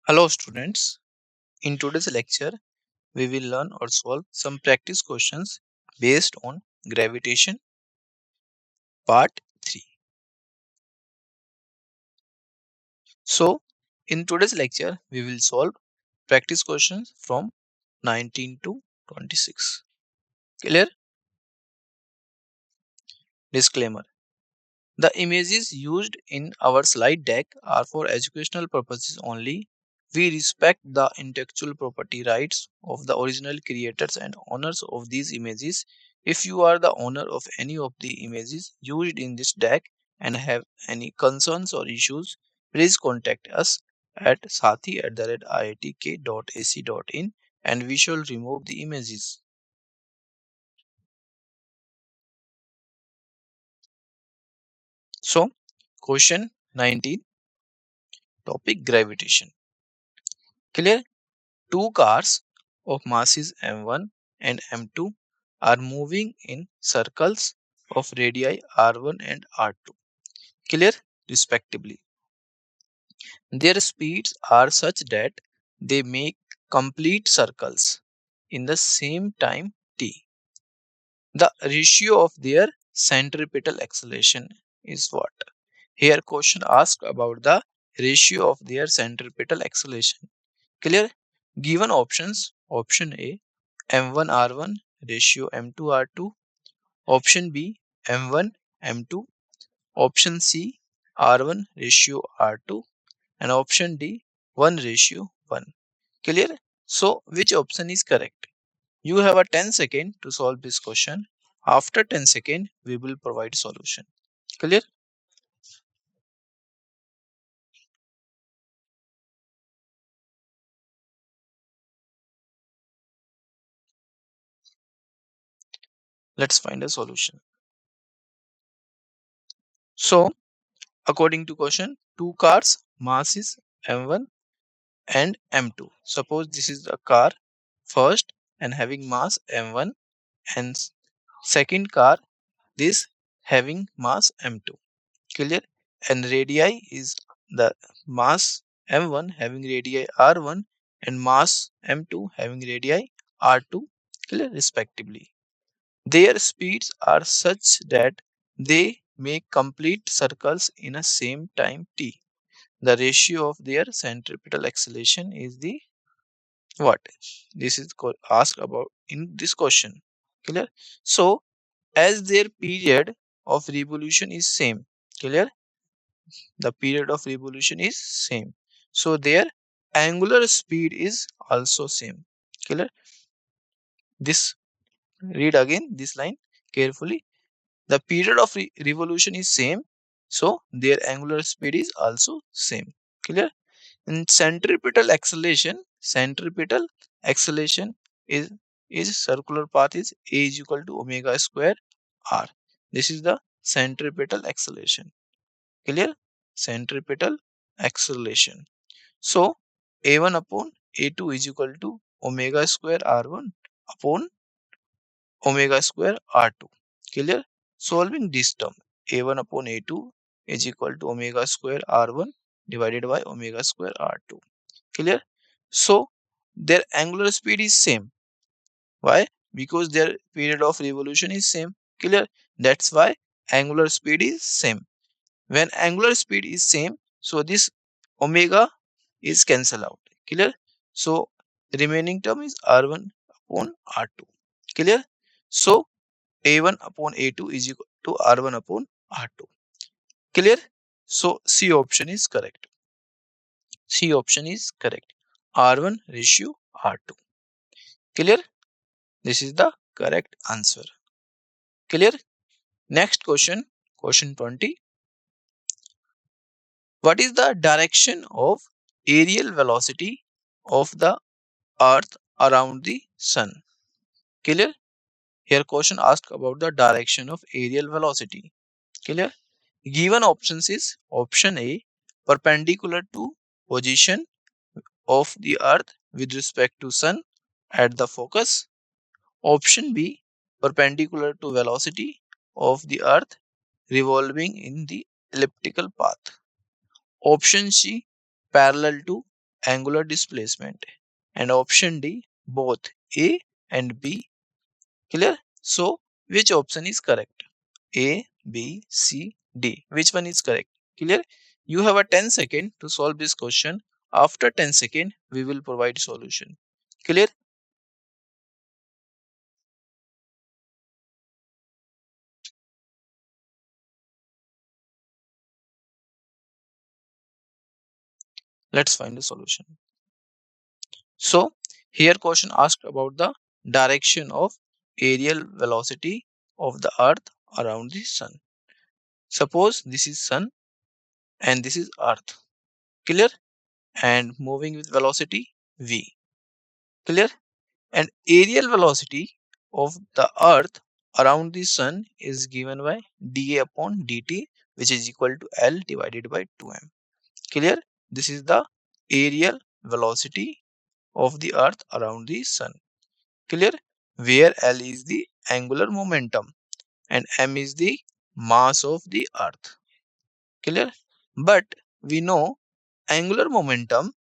Hello students, in today's lecture we will learn or solve some practice questions based on gravitation part 3. So in today's lecture we will solve practice questions from 19 to 26. Clear? Disclaimer. The images used in our slide deck are for educational purposes only. We respect the intellectual property rights of the original creators and owners of these images. If you are the owner of any of the images used in this deck and have any concerns or issues, please contact us at sathi@iitk.ac.in and we shall remove the images. So, question 19, topic gravitation. Clear? Two cars of masses m1 and m2 are moving in circles of radii r1 and r2. Clear? Respectively. Their speeds are such that they make complete circles in the same time t. The ratio of their centripetal acceleration is what? Here question asks about the ratio of their centripetal acceleration. Clear? Given options: option A m1 r1 ratio m2 r2, option B m1 m2, option C r1 ratio r2, and option D 1 ratio 1. Clear? So which option is correct? You have a 10 second to solve this question. After 10 second we will provide solution. Clear? Let's find a solution. So according to question, two cars mass is m1 and m2. Suppose this is a car first and having mass m1, and second car this having mass m2. Clear? And radii is the mass m1 having radii r1 and mass m2 having radii r2. Clear? Respectively. Their speeds are such that they make complete circles in a same time t. The ratio of their centripetal acceleration is the what? This is asked about in this question. Clear? So as their period of revolution is same. Clear? The period of revolution is same, so their angular speed is also same. Clear? This, read again this line carefully. The period of revolution is same, so their angular speed is also same. Clear? And centripetal acceleration is circular path is a is equal to omega square r. This is the centripetal acceleration. Clear? Centripetal acceleration. So a1 upon a2 is equal to omega square r1 upon omega square r2. Clear? Solving this term, a1 upon a2 is equal to omega square r1 divided by omega square r2. Clear? So their angular speed is same. Why? Because their period of revolution is same. Clear? That's why angular speed is same. When angular speed is same, so this omega is cancel out. Clear? So remaining term is r1 upon r2. Clear? So a1 upon a2 is equal to r1 upon r2. Clear? So C option is correct. C option is correct. R1 ratio R2. Clear? This is the correct answer. Clear? Next question, question 20. What is the direction of aerial velocity of the earth around the sun? Clear? Here question asked about the direction of aerial velocity. Clear? Given options is option A perpendicular to position of the earth with respect to sun at the focus. Option B perpendicular to velocity of the earth revolving in the elliptical path. Option C parallel to angular displacement, and option D both A and B. Clear? So which option is correct? A, B, C, D. Which one is correct? Clear? You have a 10 second to solve this question. After 10 second, we will provide solution. Clear? Let's find the solution. So here question asked about the direction of aerial velocity of the earth around the sun. Suppose this is sun and this is earth. Clear? And moving with velocity v. Clear? And aerial velocity of the earth around the sun is given by dA upon dt, which is equal to L divided by 2m. Clear? This is the aerial velocity of the earth around the sun. Clear? Where L is the angular momentum and m is the mass of the earth. Clear? But we know angular momentum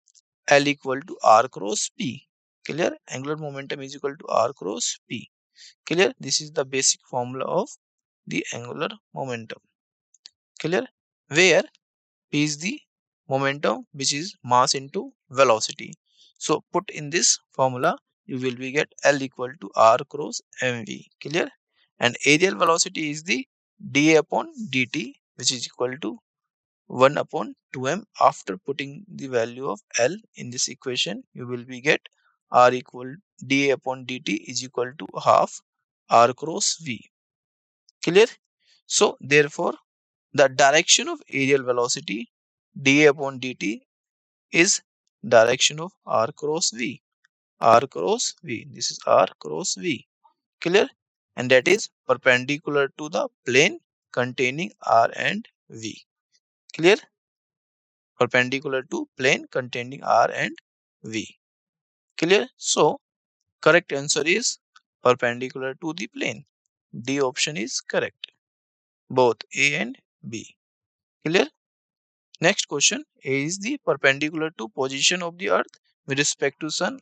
L equal to r cross p. Clear? Angular momentum is equal to r cross p. Clear? This is the basic formula of the angular momentum. Clear? Where p is the momentum, which is mass into velocity. So put in this formula, you will be get L equal to r cross mv. Clear? And aerial velocity is the dA upon dt, which is equal to 1 upon 2m. After putting the value of L in this equation, you will be get r equal dA upon dt is equal to half r cross v. Clear? So therefore the direction of aerial velocity dA upon dt is direction of r cross v. R cross v. This is r cross v. Clear? And that is perpendicular to the plane containing r and v. Clear? Perpendicular to plane containing r and v. Clear? So correct answer is perpendicular to the plane. D option is correct. Both A and B. Clear? Next question. A is the perpendicular to position of the earth with respect to sun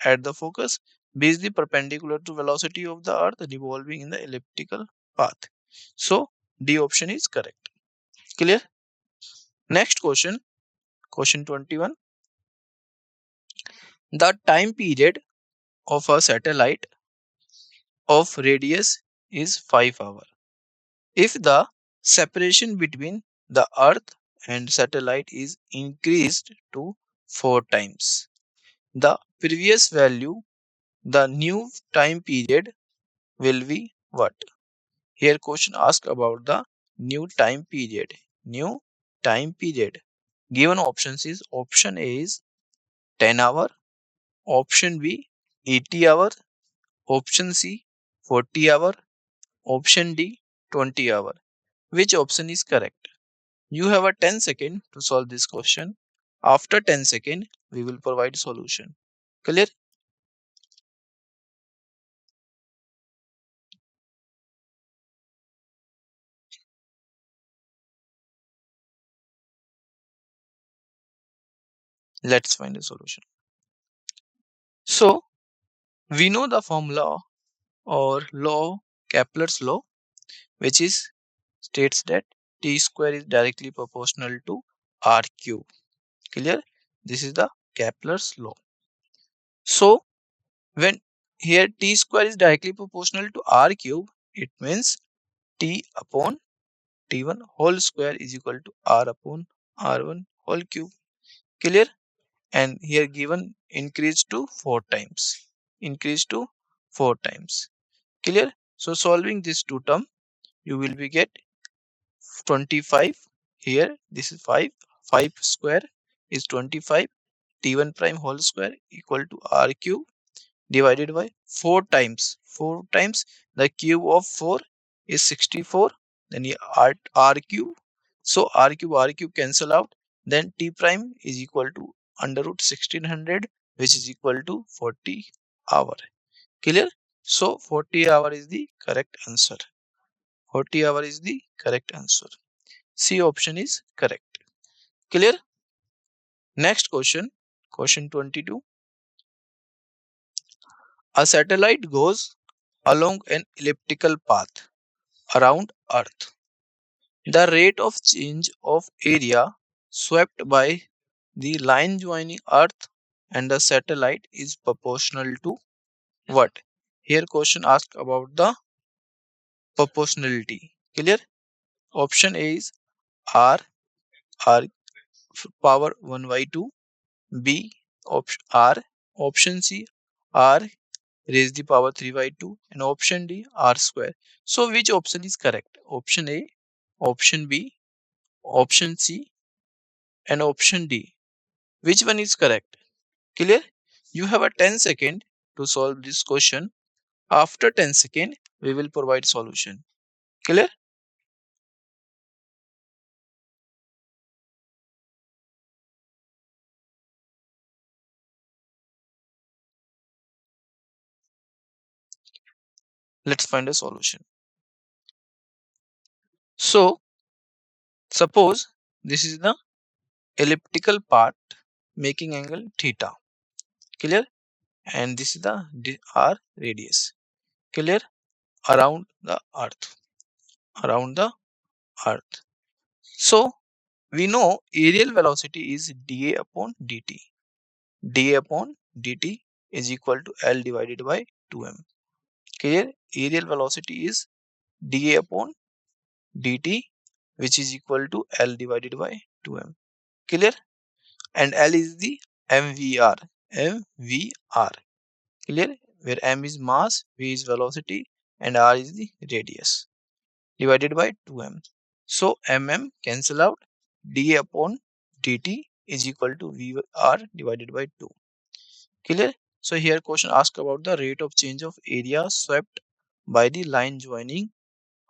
at the focus. B is the perpendicular to velocity of the earth revolving in the elliptical path. So D option is correct. Clear? Next question. Question 21. The time period of a satellite of radius is 5 hours. If the separation between the earth and satellite is increased to 4 times the previous value, the new time period will be what? Here question asked about the new time period. New time period. Given options is option A is 10 hour, option B 80 hour, option C 40 hour, option D 20 hour. Which option is correct? You have a 10 second to solve this question. After 10 second, we will provide solution. Clear? Let's find a solution. So we know the formula or law, Kepler's law, which is states that t square is directly proportional to r cube. Clear? This is the Kepler's law. So when here t square is directly proportional to r cube, it means t upon t1 whole square is equal to r upon r1 whole cube. Clear? And here given increase to 4 times. Increase to 4 times. Clear? So solving this two term, you will be get 25. Here this is 5. 5 square is 25. T1 prime whole square equal to r cube divided by 4 times. 4 times the cube of 4 is 64. Then r cube. So r cube cancel out. Then t prime is equal to under root 1600, which is equal to 40 hour. Clear? So 40 hour is the correct answer. 40 hour is the correct answer. C option is correct. Clear? Next question. Question 22. A satellite goes along an elliptical path around Earth. The rate of change of area swept by the line joining Earth and the satellite is proportional to what? Here question asks about the proportionality. Clear? Option A is R power 1 by 2. B option R. Option C R raised the power 3 by 2. And option D R square. So which option is correct? Option A, option B, option C and option D. Which one is correct? Clear? You have a 10 second to solve this question. After 10 second, we will provide solution. Clear? Let's find a solution. So suppose this is the elliptical part making angle theta. Clear? And this is the r radius. Clear? Around the earth. Around the earth. So we know aerial velocity is dA upon dt. dA upon dt is equal to L divided by 2m. Clear? Aerial velocity is dA upon dt, which is equal to L divided by 2m. Clear? And L is the mvr. mvr. Clear? Where m is mass, v is velocity, and r is the radius divided by 2m. So mm cancel out. dA upon dt is equal to vr divided by 2. Clear? So here question asks about the rate of change of area swept by the line joining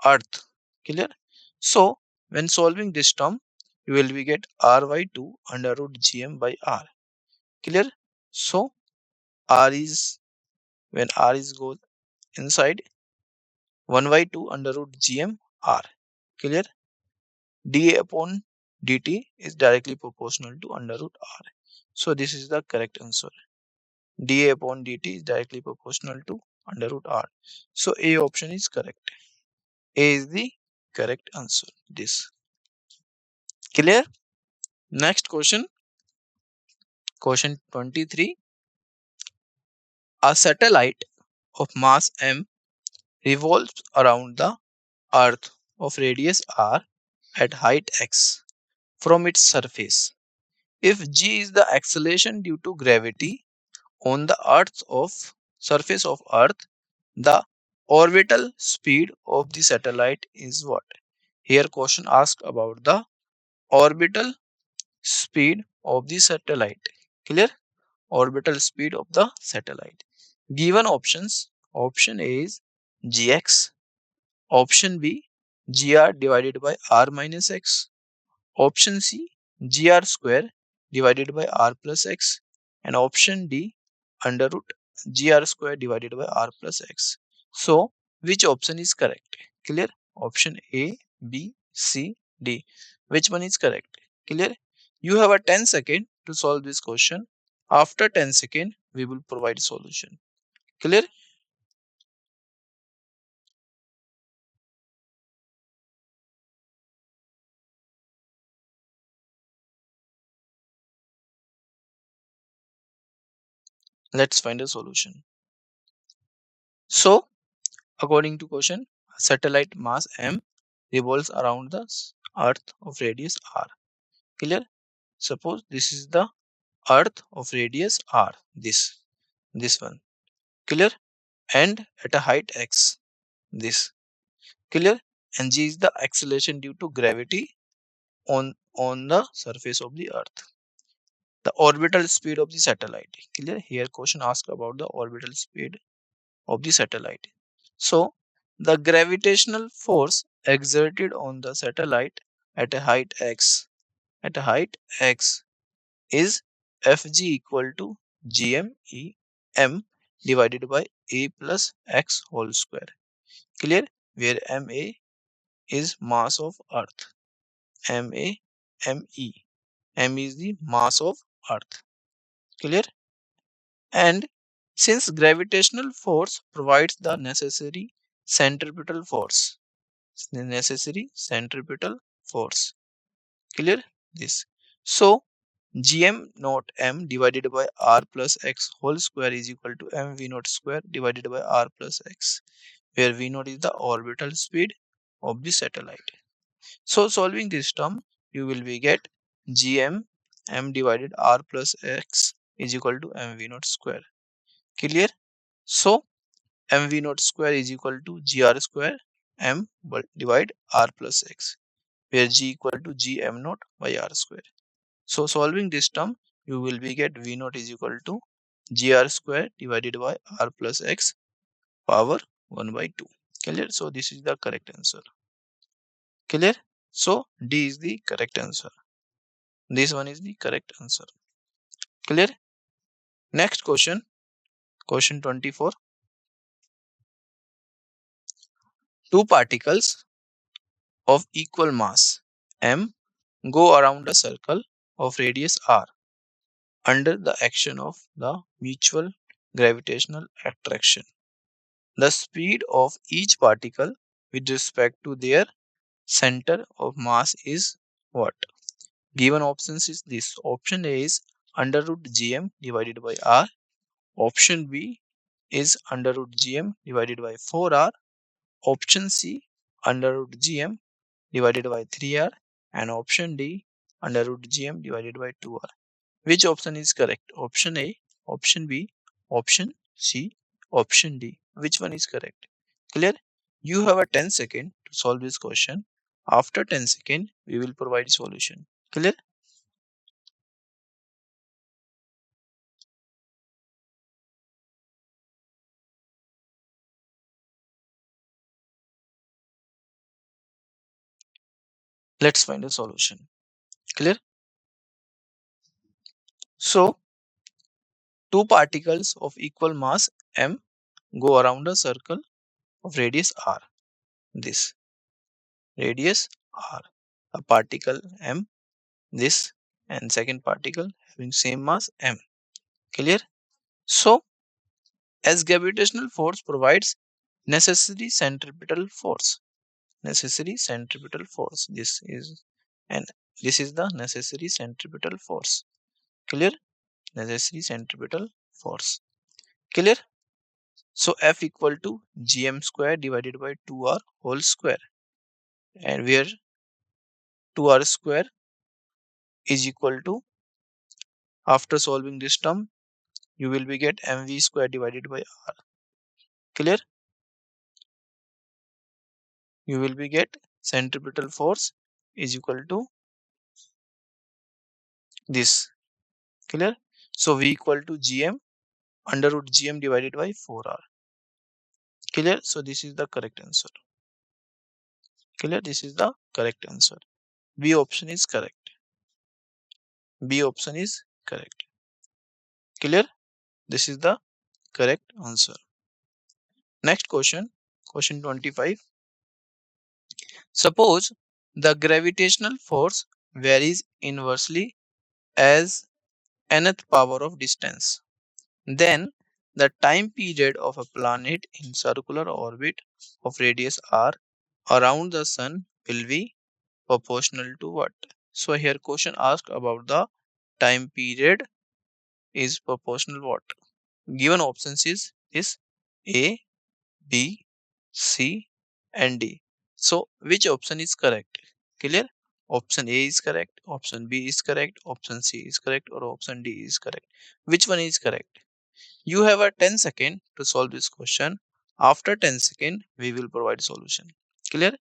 earth. Clear? So when solving this term, you will be get r by 2 under root gm by r. Clear? So r is, when r is goes inside, 1 by 2 under root gm r. Clear? dA upon dt is directly proportional to under root r. So this is the correct answer. dA upon dt is directly proportional to under root r. So A option is correct. A is the correct answer. This. Clear? Next question. Question 23. A satellite of mass m revolves around the earth of radius r at height x from its surface. If g is the acceleration due to gravity on the earth's of surface of earth, the orbital speed of the satellite is what? Here question asks about the orbital speed of the satellite. Clear? Orbital speed of the satellite. Given options, option A is gx, option B gr divided by r minus x, option C gr square divided by r plus x, and option D under root gr square divided by r plus x. So which option is correct? Clear? Option A, B, C, D. Which one is correct? Clear? You have a 10 second to solve this question. After 10 second, we will provide solution. Clear? Let's find a solution. So according to question, a satellite mass m revolves around the earth of radius r. Clear? Suppose this is the earth of radius r, this one. Clear? And at a height x, this. Clear? And g is the acceleration due to gravity on the surface of the earth. The orbital speed of the satellite. Clear? Here question asks about the orbital speed of the satellite. So the gravitational force exerted on the satellite at a height x is Fg equal to gm m divided by a plus x whole square. Clear? Where ma is mass of earth. ma me m is the mass of earth. Clear? And since gravitational force provides the necessary centripetal force, the necessary centripetal force. Clear this? So gm naught m divided by r plus x whole square is equal to mv naught square divided by r plus x, where v naught is the orbital speed of the satellite. So solving this term, you will be get gm m divided r plus x is equal to mv naught square. Clear? So mv naught square is equal to gr square m divide r plus x, where g equal to gm naught by r square. So solving this term, you will be get v naught is equal to gr square divided by r plus x power 1 by 2. Clear? So this is the correct answer. Clear? So D is the correct answer. This one is the correct answer. Clear? Next question, question 24. Two particles of equal mass m go around a circle of radius r under the action of the mutual gravitational attraction. The speed of each particle with respect to their center of mass is what? Given options is this. Option A is under root gm divided by r. Option B is under root gm divided by 4r. Option C under root gm divided by 3r. And option D under root gm divided by 2r. Which option is correct? Option A, option B, option C, option D. Which one is correct? Clear? You have a 10 second to solve this question. After 10 second, we will provide solution. Clear? Let's find a solution. Clear? So, two particles of equal mass m go around a circle of radius r. This radius r. A particle m, this, and second particle having same mass m. Clear? So, as gravitational force provides necessary centripetal force, necessary centripetal force. And this is the necessary centripetal force. Clear? Necessary centripetal force. Clear? So F equal to gm square divided by 2r whole square, and where 2r square is equal to, after solving this term, you will be get mv square divided by r. Clear? You will be get centripetal force is equal to this. Clear? So v equal to gm under root gm divided by 4r. Clear? So this is the correct answer. Clear? This is the correct answer. B option is correct. B option is correct. Clear? This is the correct answer. Next question, question 25. Suppose the gravitational force varies inversely as nth power of distance. Then the time period of a planet in circular orbit of radius r around the sun will be proportional to what? So here question asked about the time period is proportional what? Given options is A, B, C and D. So which option is correct? Clear? Option A is correct, option B is correct, option C is correct, or option D is correct. Which one is correct? You have a 10 second to solve this question. After 10 second, we will provide solution. Clear?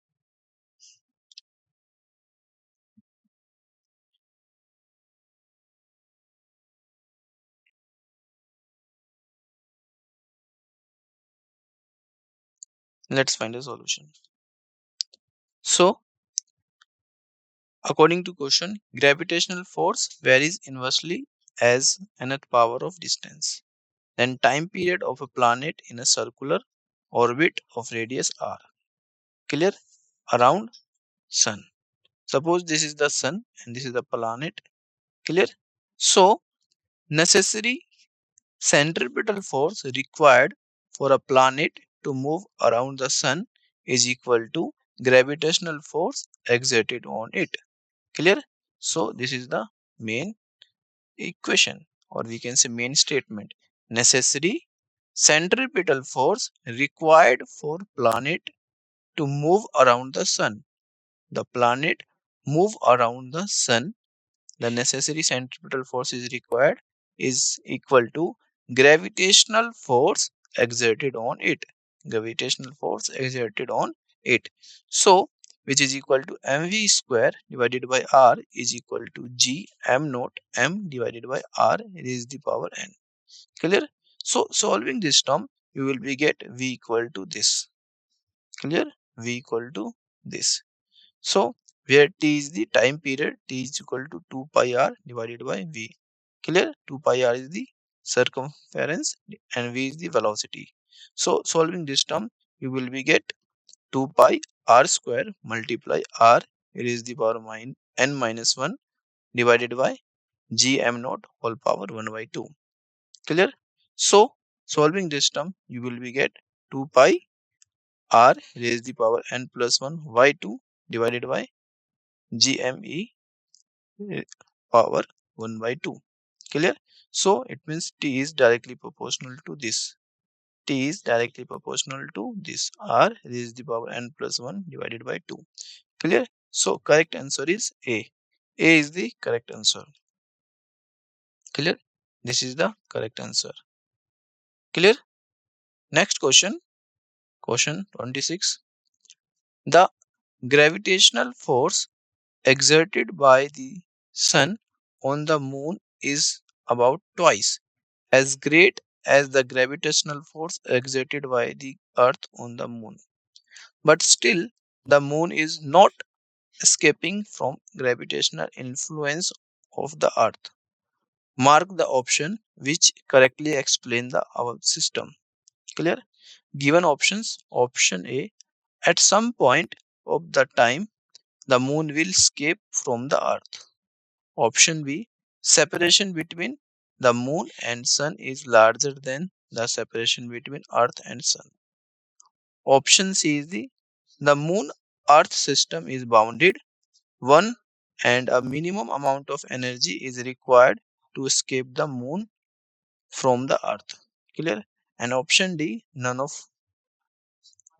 Let's find a solution. So according to question, gravitational force varies inversely as nth power of distance. Then time period of a planet in a circular orbit of radius r. Clear? Around sun. Suppose this is the sun and this is the planet. Clear? So necessary centripetal force required for a planet to move around the sun is equal to gravitational force exerted on it. Clear? So this is the main equation, or we can say main statement. Necessary centripetal force required for planet to move around the sun. The planet move around the sun, the necessary centripetal force is required is equal to gravitational force exerted on it. Gravitational force exerted on it. So, which is equal to mv square divided by r is equal to g m naught m divided by r raised to the power n. Clear? So, solving this term, you will be get v equal to this. Clear? V equal to this. So, where t is the time period, t is equal to 2 pi r divided by v. Clear? 2 pi r is the circumference and v is the velocity. So, solving this term, you will be get 2 pi r square multiply r raised to the power n minus 1 divided by g m naught whole power 1 by 2. Clear? So, solving this term, you will be get 2 pi r raised to the power n plus 1 by 2 divided by gme power 1 by 2. Clear? So it means t is directly proportional to this. T is directly proportional to this r raised to the power n plus 1 divided by 2. Clear? So correct answer is A. A is the correct answer. Clear? This is the correct answer. Clear? Next question. Question 26. The gravitational force exerted by the sun on the moon is about twice as great as the gravitational force exerted by the earth on the moon. But still, the moon is not escaping from gravitational influence of the earth. Mark the option which correctly explain the our system. Clear? Given options. Option A, at some point of the time the moon will escape from the earth. Option B, separation between the moon and sun is larger than the separation between earth and sun. Option C is the moon earth system is bounded. One and a minimum amount of energy is required to escape the moon from the earth. Clear? And option D, none of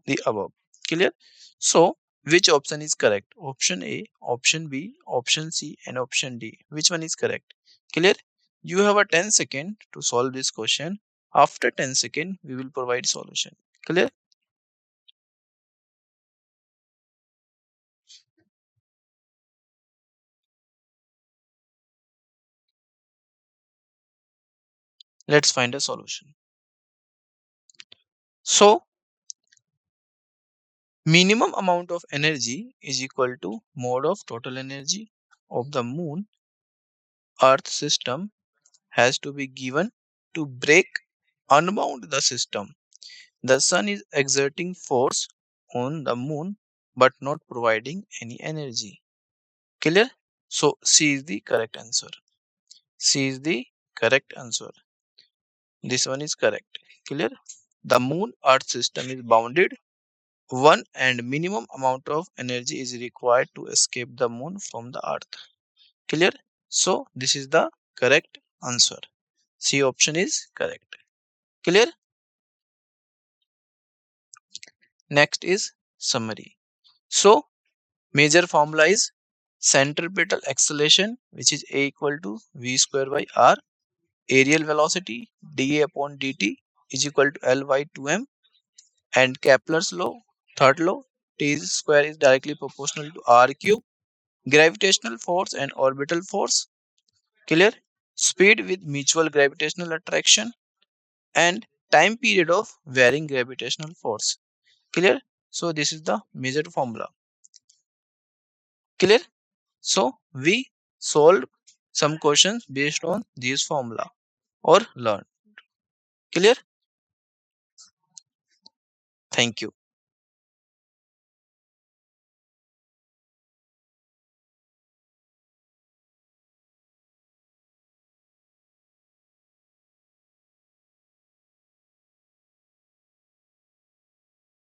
the above. Clear? So, which option is correct? Option A, option B, option C, and option D. Which one is correct? Clear? You have a 10 second to solve this question. After 10 second, we will provide solution. Clear? Let's find a solution. So, minimum amount of energy is equal to mode of total energy of the moon earth system has to be given to break unbound the system. The sun is exerting force on the moon but not providing any energy. Clear? So C is the correct answer. C is the correct answer. This one is correct. Clear? The moon earth system is bounded. One and minimum amount of energy is required to escape the moon from the earth. Clear? So this is the correct answer. C option is correct. Clear? Next is summary. So major formula is centripetal acceleration, which is A equal to V square by R. Aerial velocity dA upon dt is equal to L by 2m. And Kepler's law, third law, T square is directly proportional to R cube. Gravitational force and orbital force. Clear? Speed with mutual gravitational attraction and time period of varying gravitational force. Clear? So this is the major formula. Clear? So we solved some questions based on this formula or learn. Clear? Thank you.